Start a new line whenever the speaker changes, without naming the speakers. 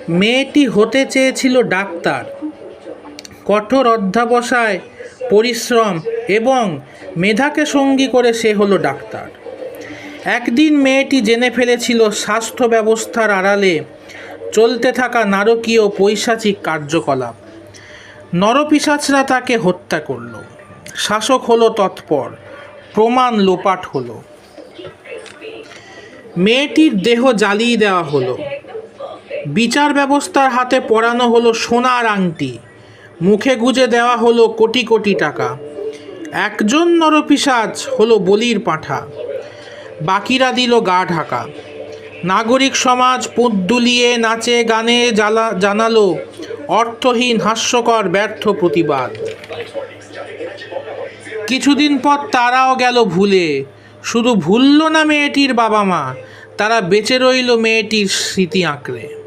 মেয়েটি হতে চেয়েছিল ডাক্তার। কঠোর অধ্যবসায়, পরিশ্রম এবং মেধাকে সঙ্গী করে সে হলো ডাক্তার। একদিন মেয়েটি জেনে ফেলেছিল স্বাস্থ্য ব্যবস্থার আড়ালে চলতে থাকা নারকীয় পৈশাচিক কার্যকলাপ। নরপিশাচরা তাকে হত্যা করল। শাসক হলো তৎপর, প্রমাণ লোপাট হলো। মেয়েটির দেহ জ্বালিয়ে দেওয়া হলো। বিচার ব্যবস্থার হাতে পরানো হলো সোনার আংটি, মুখে গুজে দেওয়া হলো কোটি কোটি টাকা। একজন নরপিশাচ হলো বলির পাঁঠা, বাকিরা দিল গা ঢাকা। নাগরিক সমাজ পুঁত দুলিয়ে নাচে গানে জানালো অর্থহীন হাস্যকর ব্যর্থ প্রতিবাদ। কিছুদিন পর তারাও গেল ভুলে, শুধু ভুলল না মেয়েটির বাবা মা, তারা বেঁচে রইল মেয়েটির স্মৃতি আঁকড়ে।